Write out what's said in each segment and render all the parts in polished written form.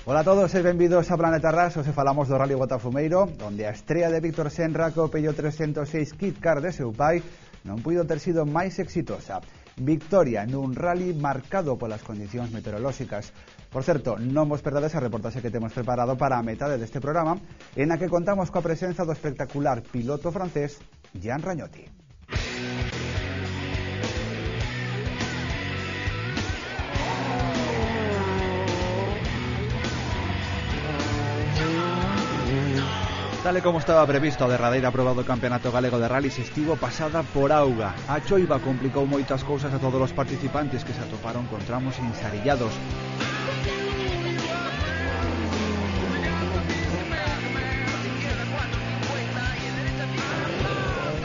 Ola a todos e benvidos a Planeta Ras. Hoxe falamos do Rally Botafumeiro, onde a estrea de Víctor Senra co Peugeot 306 Kit Car de seu pai non puido ter sido máis exitosa. Victoria nun rally marcado polas condicións meteorolóxicas. Por certo, non vos perdades a reportaxe que temos preparado para a metade deste programa, en a que contamos coa presenza do espectacular piloto francés Jean Ragnotti. Tal e como estaba previsto, a derradeira proba do Campeonato Galego de Rallys estivo pasada por auga. A choiva complicou moitas cousas a todos os participantes que se atoparon con tramos ensarillados.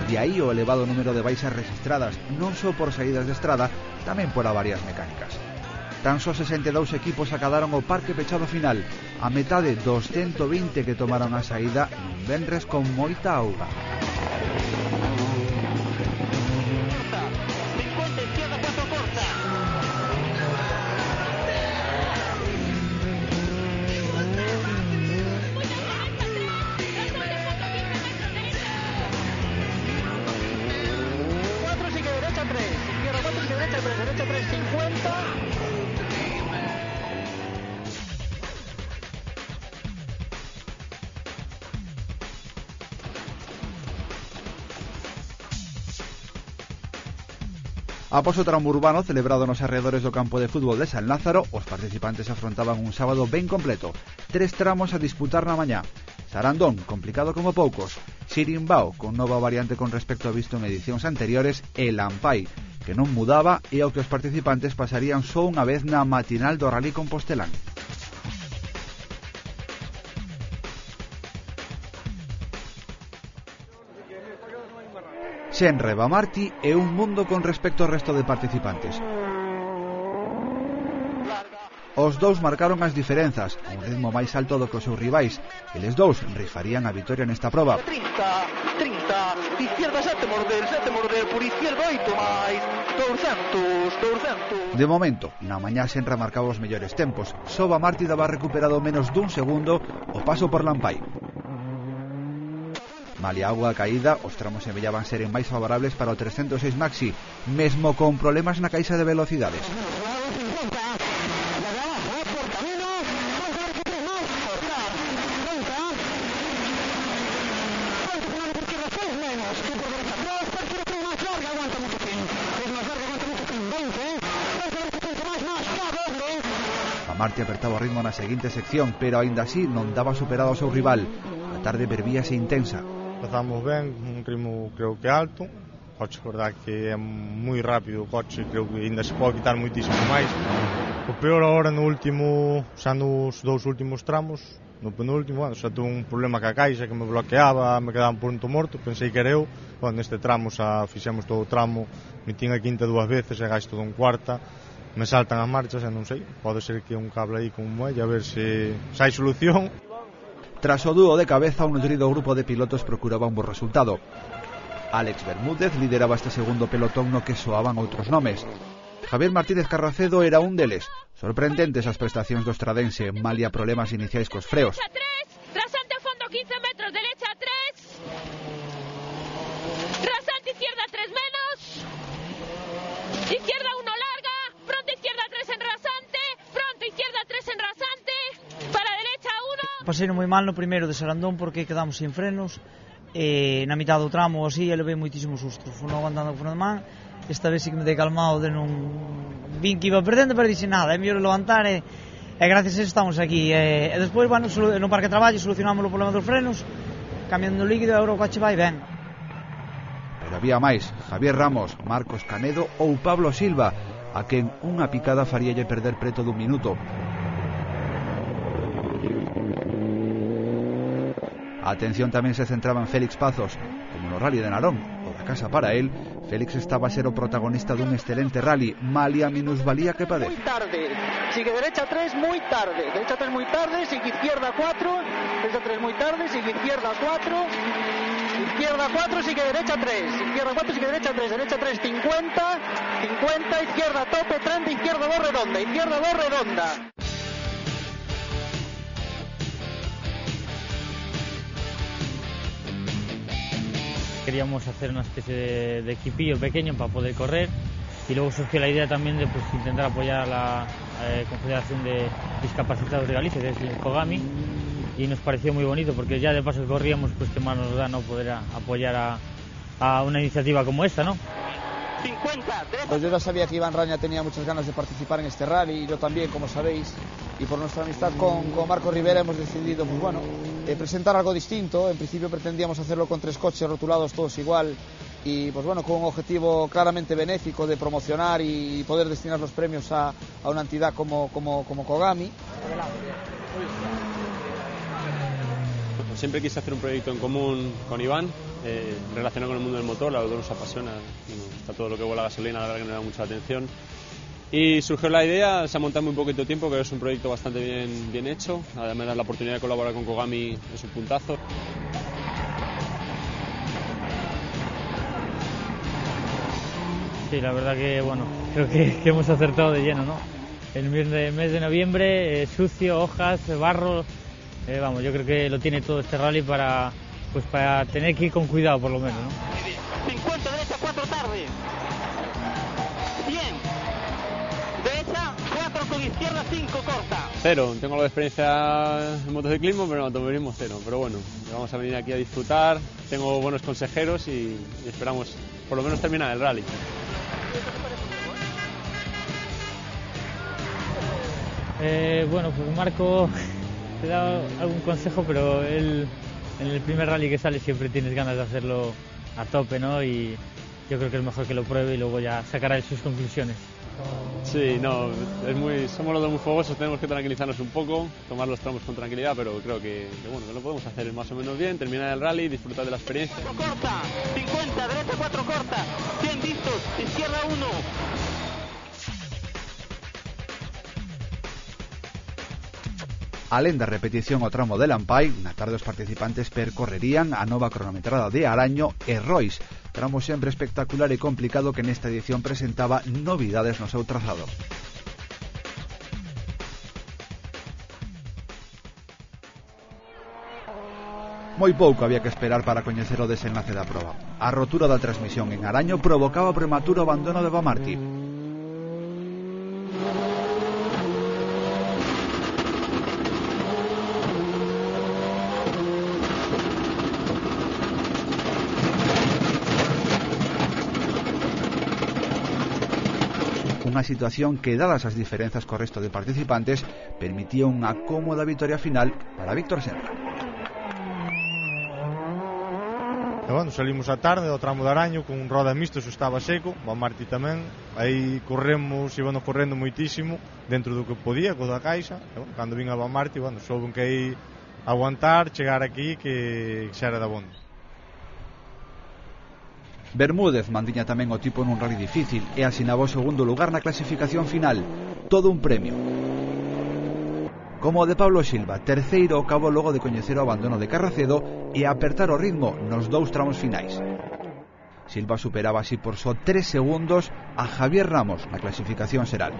De aí o elevado número de baixas registradas, non só por saídas de estrada, tamén por avarias mecánicas. Tan só 62 equipos acadaron o parque pechado final, a metade dos 120 que tomaron a saída nun venres con moita auga. Após o tramo urbano celebrado nos arredores do campo de fútbol de San Lázaro, os participantes afrontaban un sábado ben completo. 3 tramos a disputar na mañá. Sarandón, complicado como poucos. Sirimbao, con nova variante con respecto ao visto en edicións anteriores. E Lampai, que non mudaba e ao que os participantes pasarían só unha vez na matinal do Rally Compostelán. Senra Martí é un mundo con respecto ao resto de participantes. Os dous marcaron as diferenzas, a un ritmo máis alto do que os seus rivais. Eles dous rifarían a vitoria nesta proba. 30, izquierda 7 mordel, por izquierda 8 máis, 200. De momento, na mañá Senra marcaba os mellores tempos. Só Martí daba recuperado menos dun segundo o paso por Lampai. Malia agua caída, os tramos semellaban seren máis favorables para o 306 Maxi, mesmo con problemas na caixa de velocidades. A Martí apertaba o ritmo na seguinte sección, pero aínda así non daba superado ao seu rival. A tarde vervíase intensa. Empezamos ben, un ritmo creo que alto, o coche verdad que é moi rápido o coche, creo que ainda se pode quitar moitísimo máis. O peor agora no último, xa nos dous últimos tramos, no penúltimo, xa tuve un problema ca caixa que me bloqueaba, me quedaba un punto morto, pensei que era eu. Neste tramo xa fixemos todo o tramo, metín a quinta 2 veces e gasto un cuarta, me saltan as marchas e non sei, pode ser que un cable aí con un muelle, a ver se hai solución. Tras o dúo de cabeza, un nutrido grupo de pilotos procuraba un bo resultado. Alex Bermúdez lideraba este segundo pelotón no que soaban outros nomes. Javier Martínez Carracedo era un deles. Sorprendentes as prestacións do estradense, malia problemas iniciais cos freos. Derecha 3, rasante a fondo 15 metros, derecha 3, rasante izquierda 3 menos, izquierda 1 larga, pronto izquierda 3 en rasante, pronto izquierda 3 en rasante, para derecha 1. Pasei moi mal no primeiro de Sarandón porque quedamos sin frenos e na mitad do tramo así e levei moitísimos sustos. Fui aguantando o freno de man, esta vez sí que me dei calmado de non vin que iba perdendo, pero dixen nada, é mellor levantar e gracias a eso estamos aquí. E despois, bueno, no parque de traballo solucionamos o problema dos frenos, cambiando o líquido e agora o coche vai ben. Pero había máis, Javier Ramos, Marcos Canedo ou Pablo Silva, a quen unha picada faríalle perder preto dun minuto. A atención tamén se centraba en Félix Pazos, como no Rally de Narón, o da casa para él. Félix estaba a ser o protagonista dun excelente rally, malia a minusvalía que padece. Muy tarde, sigue derecha 3 muy tarde, derecha 3 muy tarde, sigue izquierda 4, derecha 3 muy tarde, sigue izquierda 4, izquierda 4, sigue derecha 3, izquierda 4, sigue derecha 3, derecha 3, 50, 50, izquierda tope, 30, izquierda 2 redonda, izquierda 2 redonda. queríamos hacer una especie de equipillo pequeño para poder correr, y luego surgió la idea también de pues, intentar apoyar a la Confederación de Discapacitados de Galicia, que es el COGAMI, y nos pareció muy bonito porque ya de paso que corríamos, pues qué más nos da no poder apoyar a una iniciativa como esta, ¿no? 50. Pues yo ya sabía que Iván Raña tenía muchas ganas de participar en este rally, y yo también, como sabéis, y por nuestra amistad con Marco Rivera hemos decidido, pues bueno, presentar algo distinto. En principio pretendíamos hacerlo con 3 coches rotulados todos igual, y pues bueno, con un objetivo claramente benéfico de promocionar y poder destinar los premios a una entidad como COGAMI. Siempre quise hacer un proyecto en común con Iván, relacionado con el mundo del motor. A los dos nos apasiona, está todo lo que vuela gasolina, la verdad que nos da mucha atención. Y surgió la idea, se ha montado muy poquito tiempo, que es un proyecto bastante bien hecho. Además, la oportunidad de colaborar con COGAMI es un puntazo. Sí, la verdad que bueno, creo que hemos acertado de lleno, ¿no? El mes de noviembre, sucio, hojas, barro, vamos, yo creo que lo tiene todo este rally para tener que ir con cuidado por lo menos, ¿no? 50 derecha, 4 tarde. 100. Derecha, 4 con izquierda, 5 corta. 0, tengo algo de experiencia en motociclismo, pero en automovilismo 0. Pero bueno, vamos a venir aquí a disfrutar, tengo buenos consejeros y esperamos por lo menos terminar el rally. Bueno, pues Marco te da algún consejo, pero él en el primer rally que sale siempre tienes ganas de hacerlo a tope, ¿no? Y yo creo que es mejor que lo pruebe y luego ya sacará sus conclusiones. Sí, no, somos los dos muy fogosos, tenemos que tranquilizarnos un poco, tomar los tramos con tranquilidad, pero creo que lo podemos hacer más o menos bien, terminar el rally, disfrutar de la experiencia. 4 corta, 50, derecha 4 corta, 100 vistos, izquierda 1. Alén da repetición ao tramo de Lampai, na tarde os participantes percorrerían a nova cronometrada de Araño e Rois, tramo sempre espectacular e complicado que nesta edición presentaba novidades no seu trazado. Moi pouco había que esperar para coñecer o desenlace da proba. A rotura da transmisión en Araño provocaba o prematuro abandono de Bamarti. Unha situación que, dadas as diferenzas co resto de participantes, permitía unha cómoda vitoria final para Víctor Senra. E bueno, salimos a tarde ao tramo de Araño con un roda mixto, estaba seco, Bamarti tamén, aí íbamos correndo moitísimo dentro do que podía, co da caixa, e bueno, cando vin a Bamarti, bueno, souben que aí aguantar, chegar aquí, que xa era da bonda. Bermúdez mantiña tamén o tipo nun rally difícil e asinaba o segundo lugar na clasificación final. Todo un premio. Como o de Pablo Silva, terceiro ao cabo logo de coñecer o abandono de Carracedo e apertar o ritmo nos 2 tramos finais. Silva superaba así por só 3 segundos a Javier Ramos na clasificación xeral.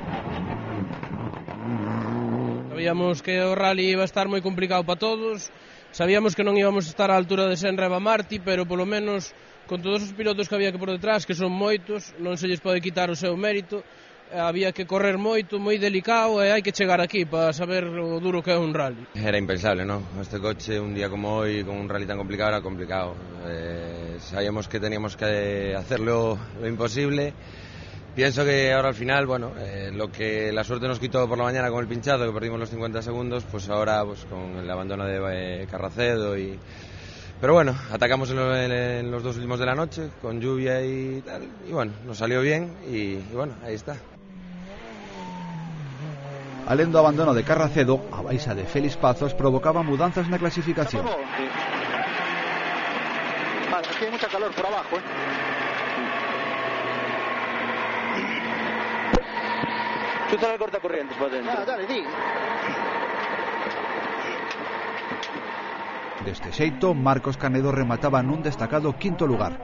Sabíamos que o rally iba a estar moi complicado para todos, sabíamos que non íbamos a estar á altura de Senra e Bamarti, pero polo menos con todos os pilotos que había que por detrás, que son moitos, non se lles pode quitar o seu mérito, había que correr moito, moi delicado, e hai que chegar aquí para saber o duro que é un rally. Era impensable, ¿no? Este coche, un día como hoy, con un rally tan complicado, era complicado. Sabíamos que teníamos que hacerlo lo imposible. Pienso que ahora al final, bueno, lo que la suerte nos quitó por la mañana con el pinchazo, que perdimos los 50 segundos, pues ahora pues con el abandono de Carracedo y... Pero bueno, atacamos en los 2 últimos de la noche, con lluvia y tal, y bueno, nos salió bien y bueno, ahí está. Alén do abandono de Carracedo, a baixa de Félix Pazos provocaba mudanzas na clasificación. Vale, aquí hay mucha calor por abajo, Chuta el cortacorrientes por dentro. Dale, di. Deste xeito, Marcos Canedo remataba nun destacado 5º lugar.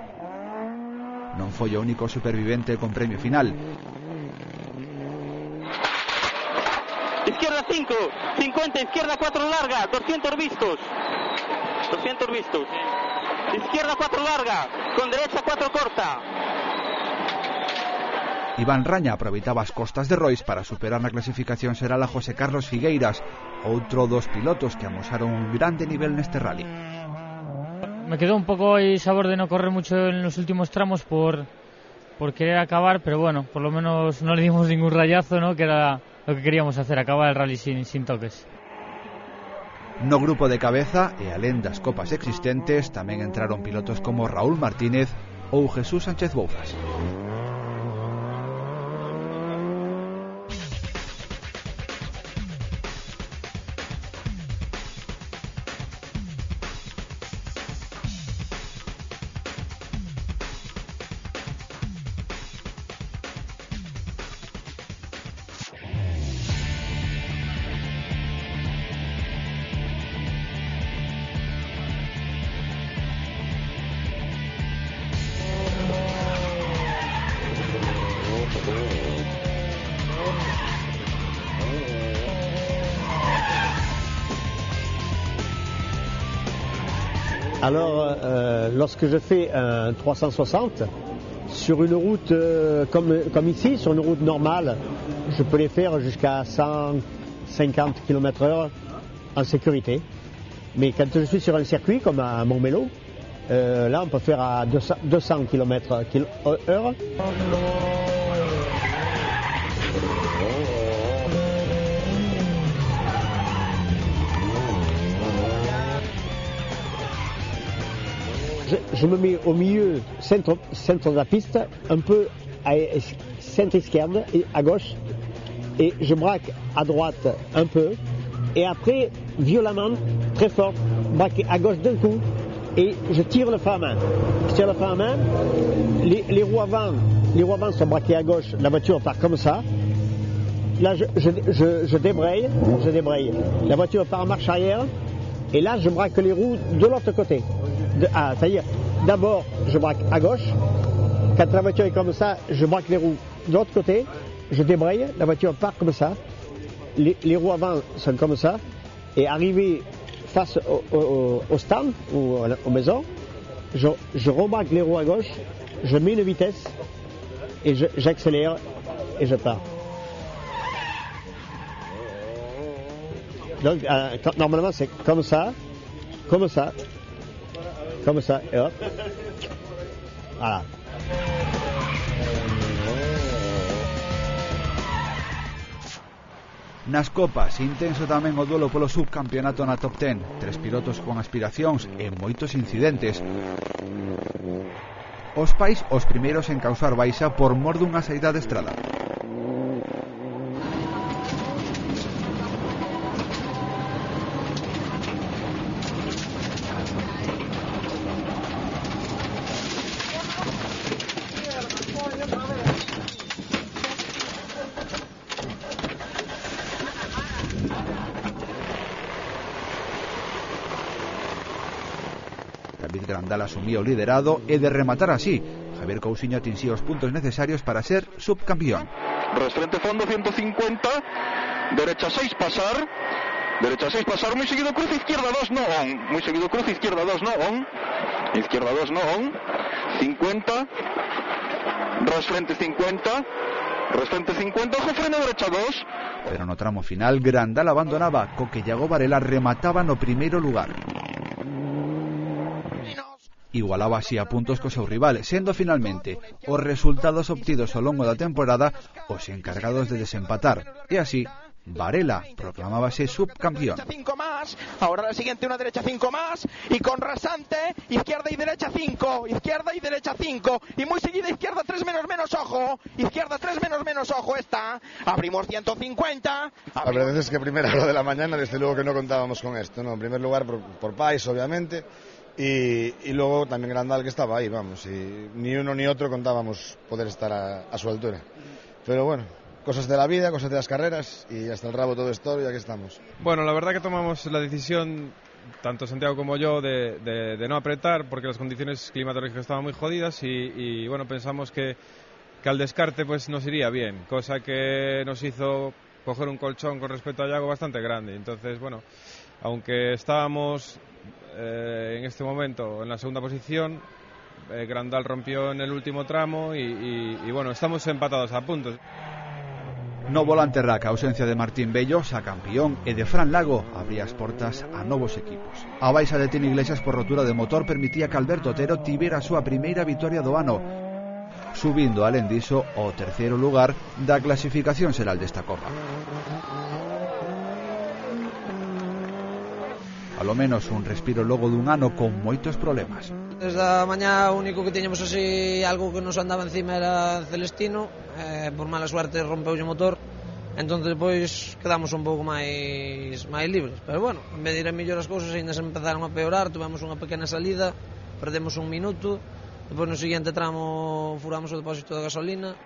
Non foi o único supervivente con premio final. Izquierda 5, 50, izquierda 4 larga, 200 vistos. 200 vistos. Izquierda 4 larga, con derecha 4 corta. Iván Raña aproveitaba as costas de Rois para superar na clasificación xeral a José Carlos Figueiras, outro dos pilotos que amosaron un grande nivel neste rally. Me quedó un poco el sabor de no correr mucho en los últimos tramos por querer acabar, pero bueno, por lo menos no le dimos ningún rayazo, ¿no? Que era lo que queríamos hacer, acabar el rally sin toques. No grupo de cabeza e alén das copas existentes tamén entraron pilotos como Raúl Martínez ou Jesús Sánchez Bouzas. Alors, lorsque je fais un 360, sur une route comme ici, sur une route normale, je peux les faire jusqu'à 150 km/h en sécurité. Mais quand je suis sur un circuit comme à Montmélo, là on peut faire à 200 km/h. Je me mets au milieu, centre de la piste, un peu à centre-esquerre et à gauche, et je braque à droite un peu, et après, violemment, très fort, braquer à gauche d'un coup, et je tire le frein à main. Je tire le frein à main, les roues avant sont braquées à gauche, la voiture part comme ça. Là, je débraye, la voiture part en marche arrière, et là, je braque les roues de l'autre côté. C'est-à-dire, d'abord, je braque à gauche. Quand la voiture est comme ça, je braque les roues de l'autre côté. Je débraye, la voiture part comme ça. Les roues avant sont comme ça. Et arrivé face au stand ou aux maisons, je rebraque les roues à gauche, je mets une vitesse et j'accélère et je pars. Donc, normalement, c'est comme ça, et hop. Voilà. Nas copas, intenso tamén o duelo polo subcampeonato na top 10. 3 pilotos con aspiracións e moitos incidentes. Os pais os primeiros en causar baixa por mor dunha saída de estrada. David Grandal asumía o liderado e de rematar así, Javier Cousiño atinxía os puntos necesarios para ser subcampeón. Frente fondo 150, derecha 6 pasar, muy seguido cruz, izquierda 2 no on, muy seguido cruz, izquierda 2 no on, 50, frente 50, ojo freno derecha 2. Pero no tramo final Grandal abandonaba, co que Iago Varela remataba no primeiro lugar. Igualaba así a puntos co seu rival, sendo finalmente os resultados obtidos ao longo da temporada os encargados de desempatar. E así, Varela proclamábase subcampeón. 5 más, ahora la siguiente una derecha 5 más, y con rasante, izquierda y derecha 5, y muy seguida izquierda 3 menos ojo, izquierda 3 menos ojo esta, abrimos 150. La verdad es que primera hora de la mañana, desde luego que no contábamos con esto, ¿no? En primer lugar por Pais, obviamente, y luego también Grandal, que estaba ahí, vamos, y ni uno ni otro contábamos poder estar a su altura. Pero bueno, cosas de la vida, cosas de las carreras, y hasta el rabo todo esto, y aquí estamos. Bueno, la verdad que tomamos la decisión, tanto Santiago como yo, de no apretar, porque las condiciones climatológicas estaban muy jodidas, y bueno, pensamos que al descarte pues nos iría bien, cosa que nos hizo coger un colchón con respecto a Iago bastante grande. Entonces, bueno, aunque estábamos en este momento en la segunda posición. Grandal rompió en el último tramo y bueno, estamos empatados a puntos. No volante Rack, a ausencia de Martín Bello, xa campeón, e de Fran Lago abría as portas a novos equipos. A baixa de Tino Iglesias por rotura de motor permitía que Alberto Otero tivera a súa primeira vitoria do ano, subindo alén diso ao terceiro lugar da clasificación xeral desta Copa. Alo menos un respiro logo dun ano con moitos problemas. Desde a mañá o único que tiñamos así algo que nos andaba encima era Celestino, por mala suerte rompeulle o motor, entón depois quedamos un pouco máis libres, pero bueno, en vez de ir a mellor as cousas ainda se empezaron a peorar, tuvemos unha pequena salida, perdemos un minuto, depois no seguinte tramo furamos o depósito de gasolina.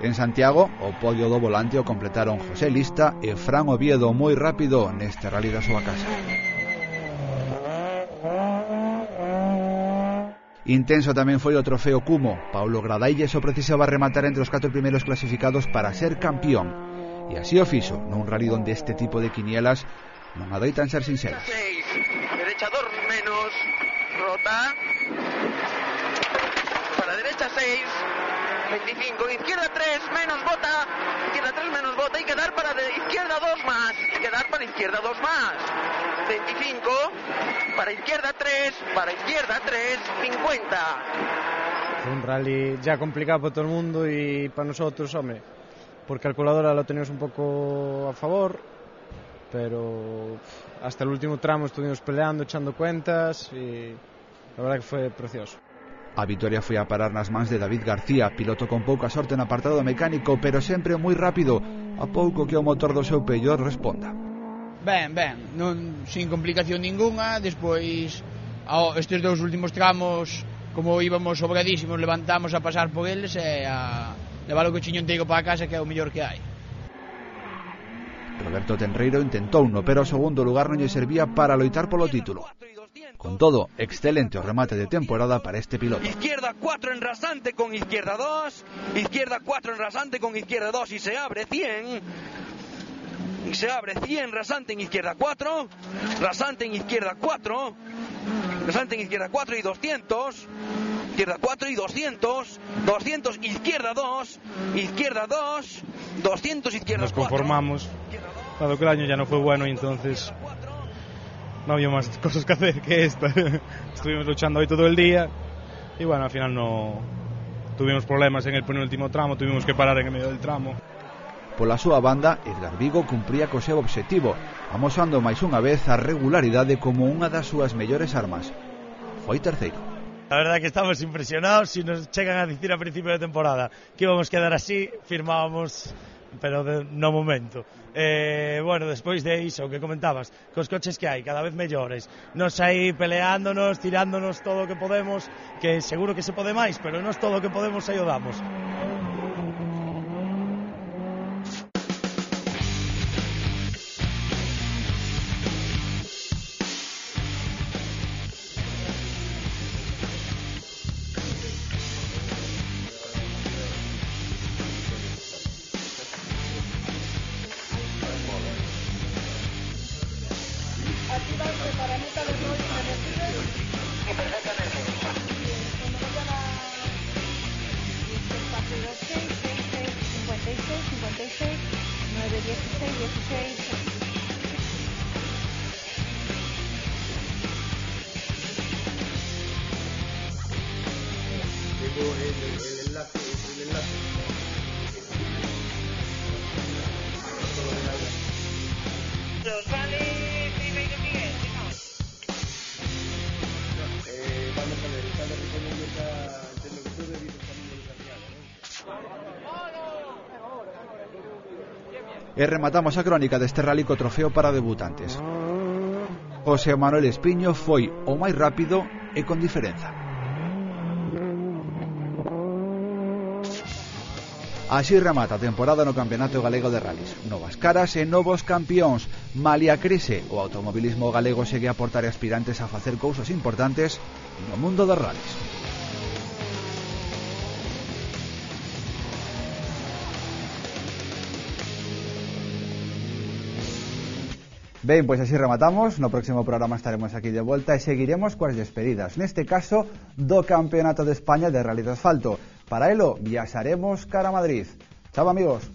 En Santiago, o podio do volante o completaron José Lista e Fran Oviedo moi rápido neste rally da súa casa. Intenso tamén foi o trofeo Cumo. Paulo Gradaille só precisaba rematar entre os 4 primeiros clasificados para ser campeón. E así o fixo, nun rally onde este tipo de quinielas non adoitan ser sinceras. Derecha 2 menos, rota. Para derecha 6, 25, izquierda 3 menos bota, izquierda 3 menos bota y quedar para izquierda 2 más, y quedar para izquierda 2 más. 25, para izquierda 3, 50. Fue un rally ya complicado para todo el mundo y para nosotros, hombre, por calculadora lo teníamos un poco a favor, pero hasta el último tramo estuvimos peleando, echando cuentas y la verdad que fue precioso. A vitoria foi a parar nas mans de David García, piloto con pouca sorte no apartado mecánico, pero sempre moi rápido, a pouco que o motor do seu Peugeot responda. Ben, non, sin complicación ninguna. Despois estes dous últimos tramos, como íbamos sobradísimos, levantamos a pasar por eles e a levar o cochiño inteiro para a casa, que é o mellor que hai. Roberto Tenreiro intentouno, pero o segundo lugar non lle servía para loitar polo título. Con todo, excelente o remate de temporada para este piloto. Izquierda 4 en rasante con izquierda 2, izquierda 4 en rasante con izquierda 2 y se abre 100. Y se abre 100, rasante en izquierda 4, rasante en izquierda 4, rasante en izquierda 4 y 200, izquierda 4 y 200, 200, izquierda 2, izquierda 2, 200, izquierda 4. Nos conformamos, dado que el año ya no fue bueno y entonces no había más cosas que hacer que esta. Estuvimos luchando hoy todo el día y bueno, al final no tuvimos problemas en el penúltimo tramo, tuvimos que parar en el medio del tramo. Pola súa banda, Edgar Vigo cumpría co seu obxectivo, amosando máis unha vez a regularidade como unha das súas mellores armas. Foi terceiro. La verdad que estamos impresionados. Si nos chegan a dicir a principio de temporada que íbamos a quedar así, firmábamos, pero no momento. Bueno, despois de iso que comentabas, cos coches que hai cada vez mellores, nos aí peleándonos, tirándonos todo o que podemos, que seguro que se pode máis, pero nos todo o que podemos aí o damos. E rematamos a crónica deste rally co trofeo para debutantes. José Manuel Espiño foi o máis rápido e con diferenza. Así remata a temporada no Campeonato Galego de Rallys. Novas caras e novos campións. Malia crise, o automobilismo galego segue a aportar aspirantes a facer cousas importantes no mundo dos rallys. Ben, pois así rematamos. No próximo programa estaremos aquí de volta e seguiremos coas despedidas, neste caso do Campeonato de España de Rally de Asfalto. Para elo viaxaremos cara a Madrid. Chao, amigos.